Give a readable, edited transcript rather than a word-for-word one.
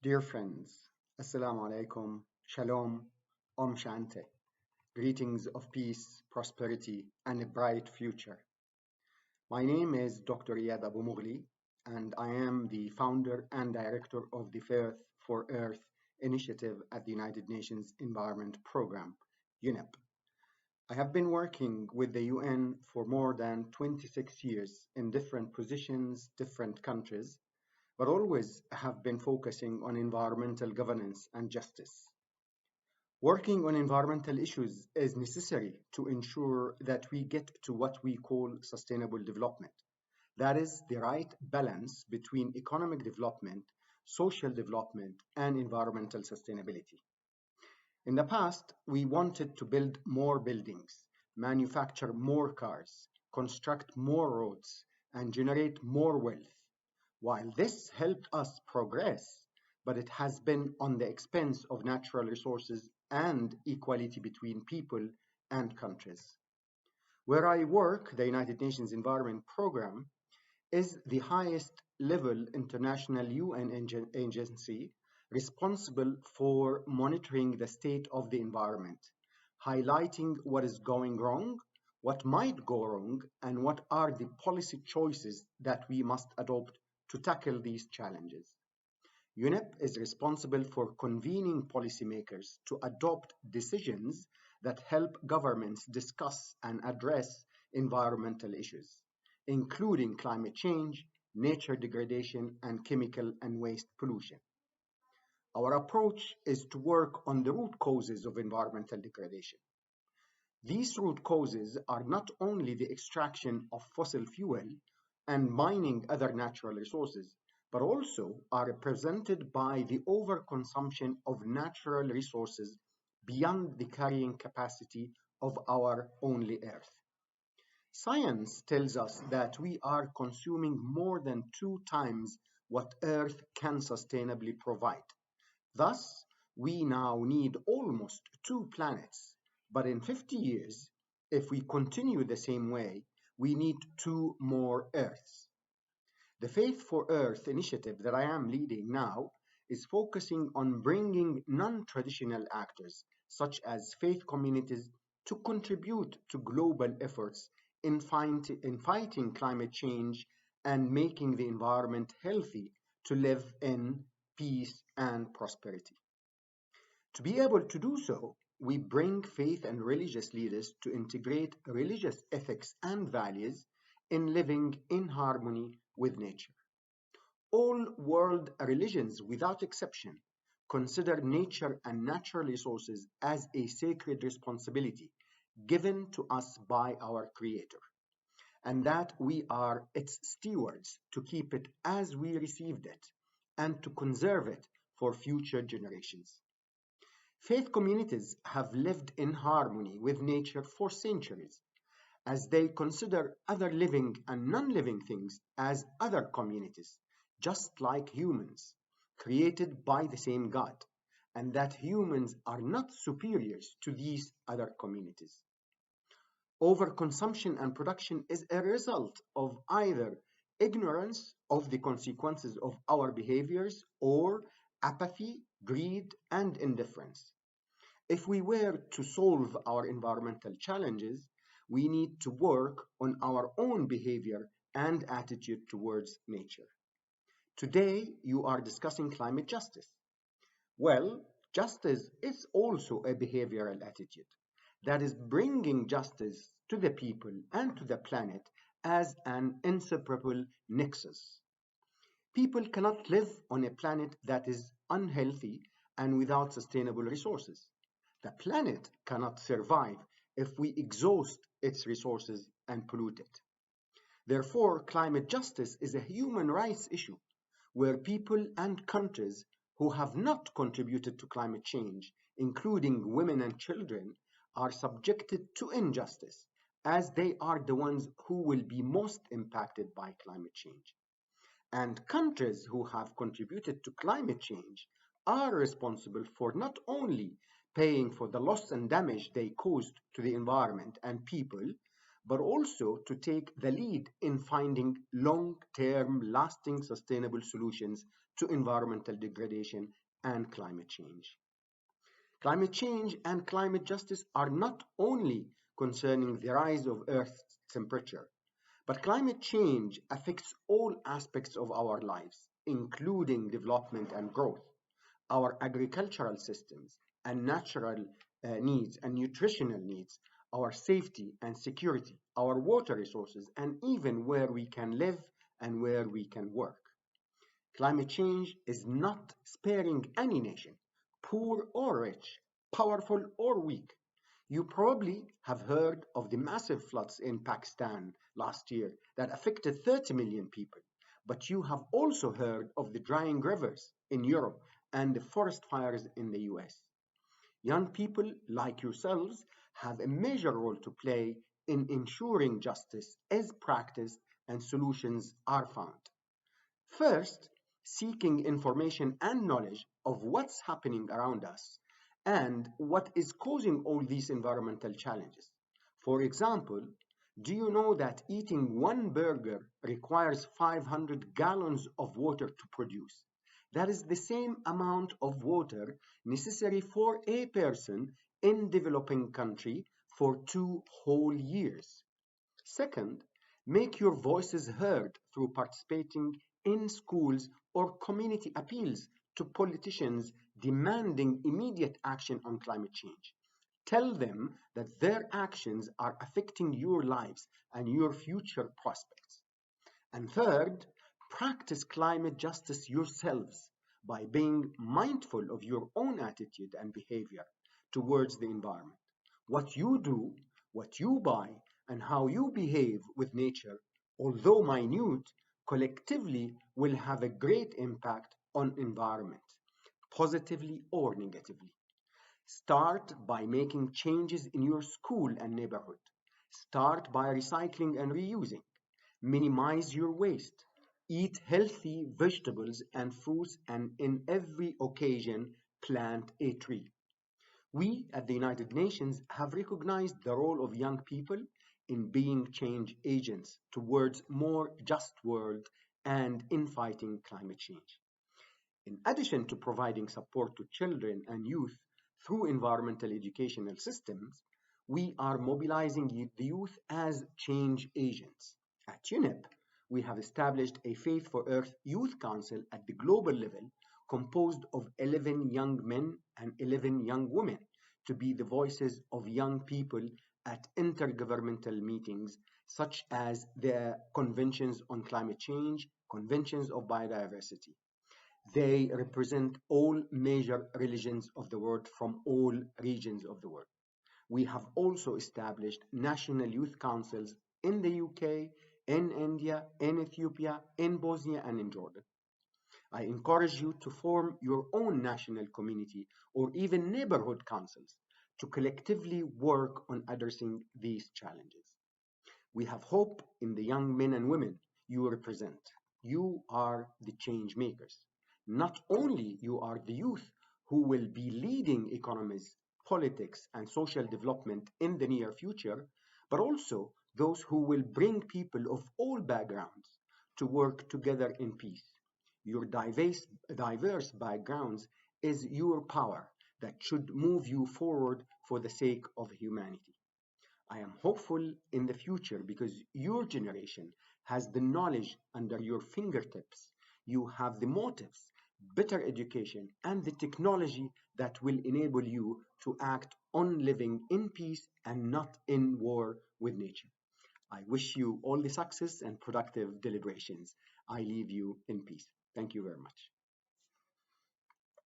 Dear friends, Assalamu alaikum, Shalom, Om Shanti. Greetings of peace, prosperity, and a bright future. My name is Dr. Iyad Abu Mughli, and I am the founder and director of the Faith for Earth initiative at the United Nations Environment Programme, UNEP. I have been working with the UN for more than 26 years in different positions, different countries, but always have been focusing on environmental governance and justice. Working on environmental issues is necessary to ensure that we get to what we call sustainable development. That is the right balance between economic development, social development, and environmental sustainability. In the past, we wanted to build more buildings, manufacture more cars, construct more roads, and generate more wealth. While this helped us progress, but it has been on the expense of natural resources and equality between people and countries. Where I work, the United Nations Environment Programme is the highest level international UN agency responsible for monitoring the state of the environment, highlighting what is going wrong, what might go wrong, and what are the policy choices that we must adopt to tackle these challenges. UNEP is responsible for convening policymakers to adopt decisions that help governments discuss and address environmental issues, including climate change, nature degradation, and chemical and waste pollution. Our approach is to work on the root causes of environmental degradation. These root causes are not only the extraction of fossil fuel and mining other natural resources, but also are represented by the overconsumption of natural resources beyond the carrying capacity of our only Earth. Science tells us that we are consuming more than 2 times what Earth can sustainably provide. Thus, we now need almost 2 planets, but in 50 years, if we continue the same way, we need 2 more Earths. The Faith for Earth initiative that I am leading now is focusing on bringing non-traditional actors, such as faith communities, to contribute to global efforts in fighting climate change and making the environment healthy to live in peace and prosperity. To be able to do so, we bring faith and religious leaders to integrate religious ethics and values in living in harmony with nature. All world religions, without exception, consider nature and natural resources as a sacred responsibility given to us by our Creator, and that we are its stewards to keep it as we received it and to conserve it for future generations. Faith communities have lived in harmony with nature for centuries, as they consider other living and non-living things as other communities, just like humans, created by the same God, and that humans are not superiors to these other communities. Overconsumption and production is a result of either ignorance of the consequences of our behaviors or apathy, greed, and indifference. If we were to solve our environmental challenges, we need to work on our own behavior and attitude towards nature. Today, you are discussing climate justice. Well, justice is also a behavioral attitude that is bringing justice to the people and to the planet as an inseparable nexus. People cannot live on a planet that is unhealthy and without sustainable resources. The planet cannot survive if we exhaust its resources and pollute it. Therefore, climate justice is a human rights issue where people and countries who have not contributed to climate change, including women and children, are subjected to injustice as they are the ones who will be most impacted by climate change. And countries who have contributed to climate change are responsible for not only paying for the loss and damage they caused to the environment and people, but also to take the lead in finding long-term, lasting, sustainable solutions to environmental degradation and climate change. Climate change and climate justice are not only concerning the rise of Earth's temperature, but climate change affects all aspects of our lives, including development and growth, our agricultural systems and natural needs and nutritional needs, our safety and security, our water resources, and even where we can live and where we can work. Climate change is not sparing any nation, poor or rich, powerful or weak. You probably have heard of the massive floods in Pakistan last year that affected 30 million people, but you have also heard of the drying rivers in Europe and the forest fires in the US. Young people like yourselves have a major role to play in ensuring justice is practiced and solutions are found. First, seeking information and knowledge of what's happening around us and what is causing all these environmental challenges. For example, do you know that eating one burger requires 500 gallons of water to produce? That is the same amount of water necessary for a person in developing country for 2 whole years. Second, make your voices heard through participating in schools or community appeals to politicians demanding immediate action on climate change. Tell them that their actions are affecting your lives and your future prospects. And third, practice climate justice yourselves by being mindful of your own attitude and behavior towards the environment. What you do, what you buy, and how you behave with nature, although minute, collectively will have a great impact on environment, positively or negatively. Start by making changes in your school and neighborhood. Start by recycling and reusing. Minimize your waste. Eat healthy vegetables and fruits, and in every occasion, plant a tree. We at the United Nations have recognized the role of young people in being change agents towards more just world and in fighting climate change. In addition to providing support to children and youth through environmental educational systems, we are mobilizing the youth as change agents. At UNEP, we have established a Faith for Earth Youth Council at the global level composed of 11 young men and 11 young women to be the voices of young people at intergovernmental meetings such as the Conventions on Climate Change, Conventions of Biodiversity. They represent all major religions of the world from all regions of the world. We have also established national youth councils in the UK, in India, in Ethiopia, in Bosnia, and in Jordan. I encourage you to form your own national community or even neighborhood councils to collectively work on addressing these challenges. We have hope in the young men and women you represent. You are the change makers. Not only you are the youth who will be leading economies, politics, and social development in the near future, but also those who will bring people of all backgrounds to work together in peace. Your diverse backgrounds is your power that should move you forward for the sake of humanity. I am hopeful in the future because your generation has the knowledge under your fingertips. You have the motives, better education, and the technology that will enable you to act on living in peace and not in war with nature. I wish you all the success and productive deliberations. I leave you in peace. Thank you very much.